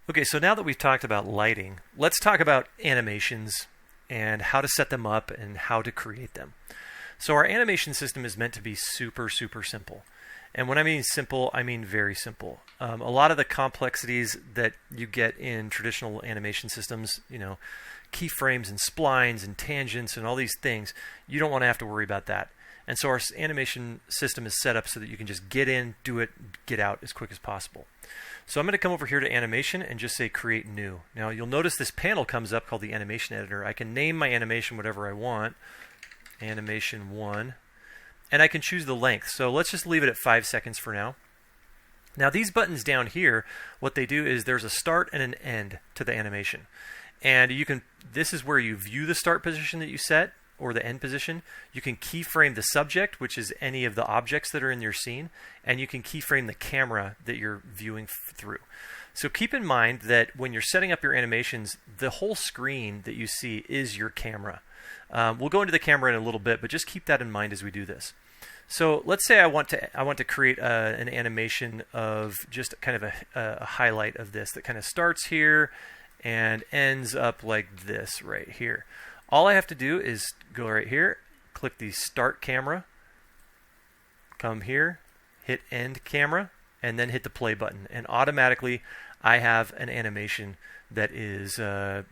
Okay, so now that we've talked about lighting, let's talk about animations and how to set them up and how to create them. So our animation system is meant to be super, super simple. And when I mean simple, I mean very simple. A lot of the complexities that you get in traditional animation systems, keyframes and splines and tangents and all these things, you don't want to have to worry about that. And so our animation system is set up so that you can just get in, do it, get out as quick as possible. So I'm going to come over here to animation and just say create new. Now you'll notice this panel comes up called the animation editor. I can name my animation whatever I want, animation 1, and I can choose the length. So let's just leave it at 5 seconds for now. Now these buttons down here, what they do is there's a start and an end to the animation. And this is where you view the start position that you set, or the end position. You can keyframe the subject, which is any of the objects that are in your scene, and you can keyframe the camera that you're viewing through. So keep in mind that when you're setting up your animations, the whole screen that you see is your camera. We'll go into the camera in a little bit, but just keep that in mind as we do this. So let's say I want to create an animation of just kind of a highlight of this that kind of starts here and ends up like this right here. All I have to do is go right here, click the Start Camera, come here, hit End Camera, and then hit the Play button. And automatically, I have an animation that is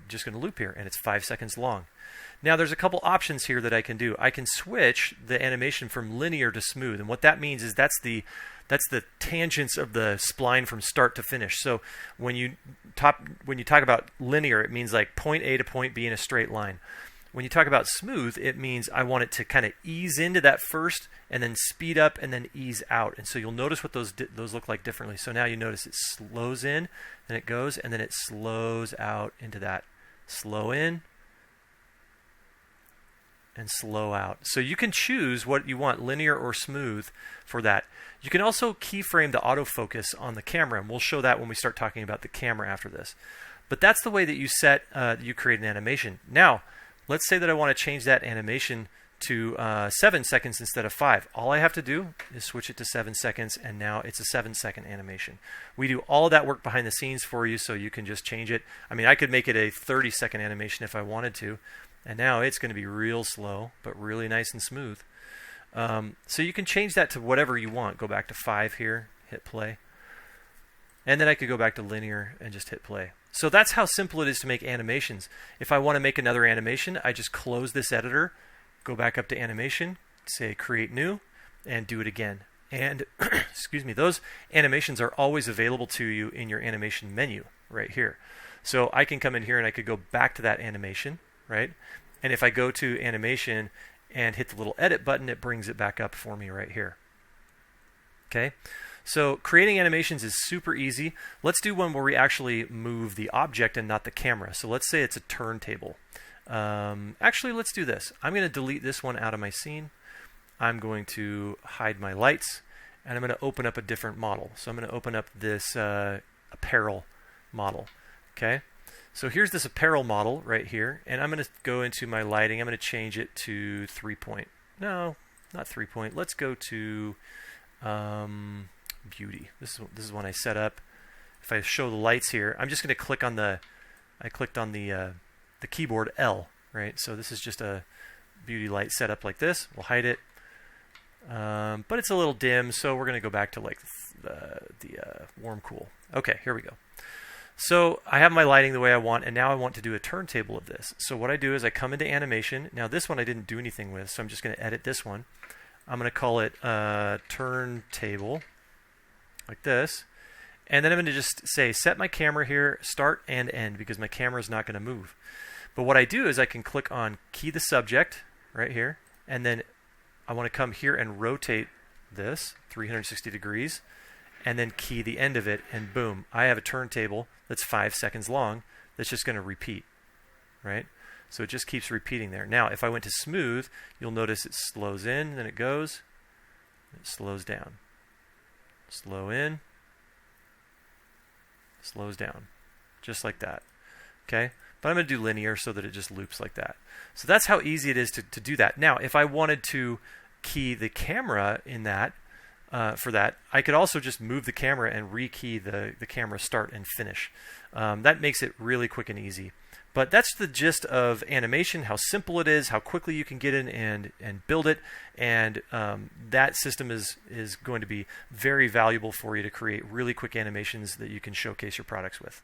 just going to loop here, and it's 5 seconds long. Now, there's a couple options here that I can do. I can switch the animation from linear to smooth, and what that means is that's the tangents of the spline from start to finish. So when you talk about linear, it means like point A to point B in a straight line. When you talk about smooth, it means I want it to kind of ease into that first and then speed up and then ease out. And so you'll notice what those look like differently. So now you notice it slows in, then it goes, and then it slows out into that. Slow in and slow out. So you can choose what you want, linear or smooth, for that. You can also keyframe the autofocus on the camera, and we'll show that when we start talking about the camera after this. But that's the way that you create an animation. Now, let's say that I want to change that animation to 7 seconds instead of 5. All I have to do is switch it to 7 seconds, and now it's a 7-second animation. We do all of that work behind the scenes for you, so you can just change it. I mean, I could make it a 30-second animation if I wanted to, and now it's going to be real slow, but really nice and smooth. So you can change that to whatever you want. Go back to 5 here, hit play. And then I could go back to linear and just hit play. So that's how simple it is to make animations. If I want to make another animation, I just close this editor, go back up to animation, say create new, and do it again. And excuse me, those animations are always available to you in your animation menu right here. So I can come in here and I could go back to that animation, right? And if I go to animation and hit the little edit button, it brings it back up for me right here. Okay? So creating animations is super easy. Let's do one where we actually move the object and not the camera. So let's say it's a turntable. Actually, let's do this. I'm going to delete this one out of my scene. I'm going to hide my lights, and I'm going to open up a different model. So I'm going to open up this apparel model. Okay? So here's this apparel model right here, and I'm going to go into my lighting. I'm going to change it to 3-point. No, not 3-point. Let's go to beauty. This is one I set up. If I show the lights here, I'm just going to click on I clicked on the keyboard L, right? So this is just a beauty light set up like this. We'll hide it, but it's a little dim, so we're going to go back to like the warm cool. Okay, here we go. So I have my lighting the way I want, and now I want to do a turntable of this. So what I do is I come into animation. Now this one I didn't do anything with, so I'm just going to edit this one. I'm going to call it turntable, like this. And then I'm going to just say set my camera here, start and end, because my camera is not going to move. But what I do is I can click on key the subject right here, and then I want to come here and rotate this 360 degrees, and then key the end of it, and boom, I have a turntable that's 5 seconds long that's just going to repeat, right? So it just keeps repeating there. Now, if I went to smooth, you'll notice it slows in, then it goes, it slows down. Slow in, slows down, just like that. Okay? But I'm going to do linear so that it just loops like that. So that's how easy it is to do that. Now, if I wanted to key the camera in that, for that. I could also just move the camera and rekey the camera start and finish. That makes it really quick and easy. But that's the gist of animation, how simple it is, how quickly you can get in and build it, and that system is going to be very valuable for you to create really quick animations that you can showcase your products with.